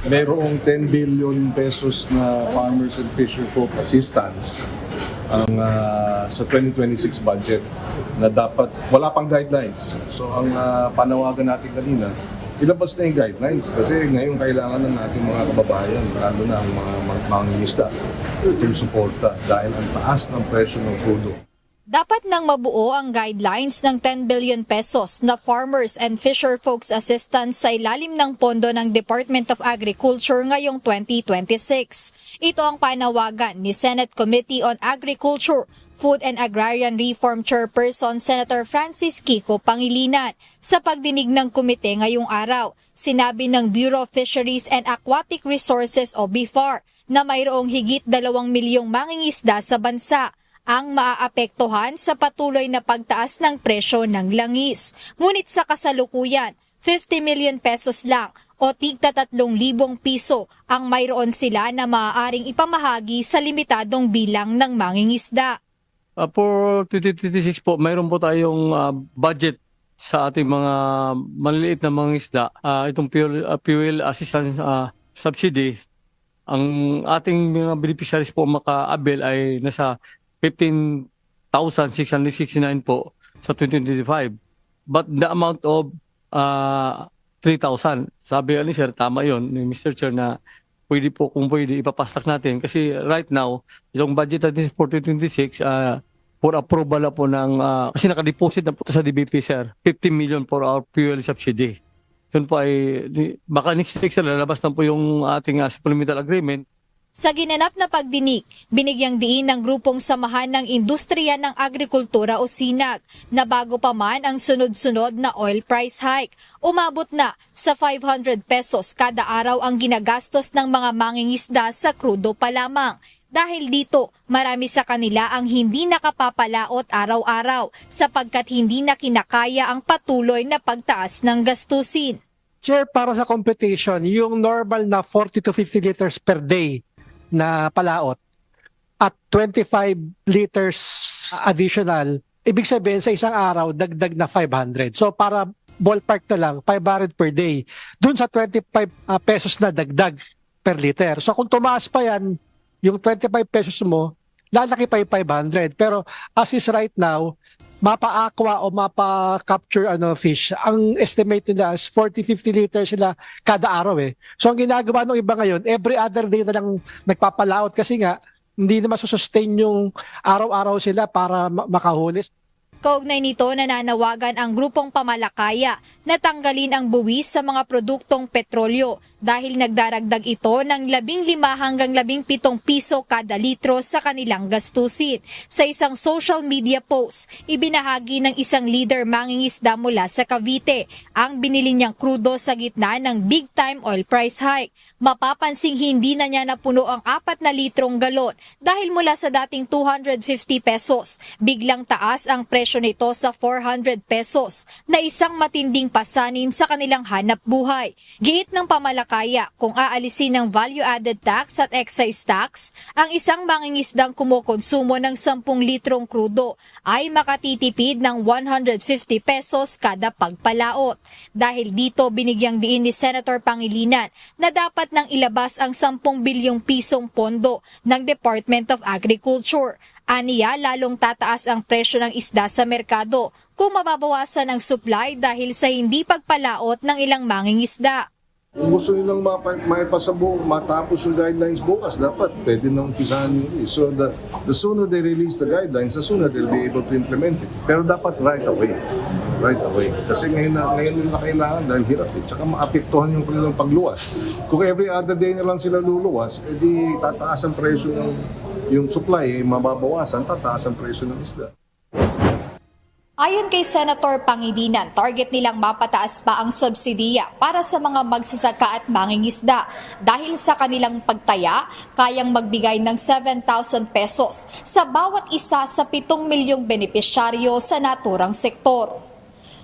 Mayroong 10 billion pesos na farmers and fisher folk assistance ang sa 2026 budget na dapat wala pang guidelines. So ang panawagan natin kanina, ilabas na yung guidelines kasi ngayon kailangan na natin mga kababayan, lalo na ang mga mangingisda, itong suporta dahil ang taas ng presyo ng crudo. Dapat nang mabuo ang guidelines ng 10 billion pesos na Farmers and Fisher Folks Assistance sa ilalim ng pondo ng Department of Agriculture ngayong 2026. Ito ang panawagan ni Senate Committee on Agriculture, Food and Agrarian Reform Chairperson Senator Francis Kiko Pangilinan sa pagdinig ng komite ngayong araw. Sinabi ng Bureau of Fisheries and Aquatic Resources o BIFAR na mayroong higit 2 milyong mangingisda sa bansa ang maaapektuhan sa patuloy na pagtaas ng presyo ng langis. Ngunit sa kasalukuyan, 50 million pesos lang o tigta 3,000 piso ang mayroon sila na maaaring ipamahagi sa limitadong bilang ng mangingisda. For 2026 po, mayroon po tayong budget sa ating mga maliliit na mangingisda. Itong fuel assistance subsidy, ang ating mga beneficiaries po maka-avail ay nasa 15,669 po sa 2025. But the amount of 3,000, sabi ni Sir, tama yon ni Mr. Chair na pwede po, kung pwede, ipapastak natin. Kasi right now, yung budget natin for 2026, for approval na po ng, kasi nakadeposit na po sa DBP, Sir, 15 million for our fuel subsidy. Yun po ay, baka next week, Sir, lalabas na po yung ating supplemental agreement. Sa ginanap na pagdinig, binigyang diin ng grupong Samahan ng Industriya ng Agrikultura o SINAG na bago pa man ang sunod-sunod na oil price hike, umabot na sa 500 pesos kada araw ang ginagastos ng mga mangingisda sa krudo pa lamang. Dahil dito, marami sa kanila ang hindi nakapapalaot araw-araw sapagkat hindi na kinakaya ang patuloy na pagtaas ng gastusin. Chair, para sa competition, yung normal na 40 to 50 liters per day na palaot at 25 liters additional, ibig sabihin sa isang araw dagdag na 500. So para ballpark na lang, 500 per day. Dun sa 25 pesos na dagdag per liter. So kung tumaas pa yan, yung 25 pesos mo, lalaki pa yung 500. Pero as is right now, mapa-aqua o mapa-capture fish, ang estimate nila is 40-50 liters sila kada araw eh. So ang ginagawa ng iba ngayon, every other day na lang nagpapalaot kasi nga hindi na masusustain yung araw-araw sila para makahuli. Kaugnay nito, nananawagan ang grupong pamalakaya na tanggalin ang buwis sa mga produktong petrolyo dahil nagdaragdag ito ng 15 hanggang 17 piso kada litro sa kanilang gastusin. Sa isang social media post, ibinahagi ng isang leader mangingisda mula sa Cavite ang binili niyang krudo sa gitna ng big time oil price hike. Mapapansing hindi na niya napuno ang 4 na litrong galon dahil mula sa dating 250 pesos, biglang taas ang presyo nito sa 400 pesos na isang matinding pasanin sa kanilang hanap buhay. Giit ng pamalakaya, kung aalisin ng value-added tax at excise tax, ang isang mangingisdang kumukonsumo ng 10 litrong krudo ay makatitipid ng 150 pesos kada pagpalaot. Dahil dito, binigyang diin ni Senator Pangilinan na dapat nang ilabas ang 10 bilyong pisong pondo ng Department of Agriculture. Aniya, lalong tataas ang presyo ng isda sa merkado kung mababawasan ang supply dahil sa hindi pagpalaot ng ilang mangingisda. Kung gusto nilang matapos yung guidelines bukas, dapat pwede nang umpisahan yung So the sooner they release the guidelines, the sooner they'll be able to implement it. Pero dapat right away. Right away. Kasi ngayon nila kailangan dahil hirap eh. Tsaka maapektuhan yung kanilang pagluwas. Kung every other day na lang sila luluwas, edi tataas ang presyo ng yung supply, mababawasan, tataas ang presyo ng isda. Ayon kay Senator Pangilinan, target nilang mapataas pa ang subsidiya para sa mga magsasaka at mangingisda dahil sa kanilang pagtaya, kayang magbigay ng 7,000 pesos sa bawat isa sa 7 milyong benepisyaryo sa naturang sektor.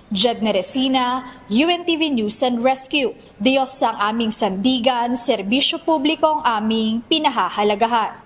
Jed Neresina, UNTV News and Rescue. Diyos ang aming sandigan, serbisyo publiko ang aming pinahahalagahan.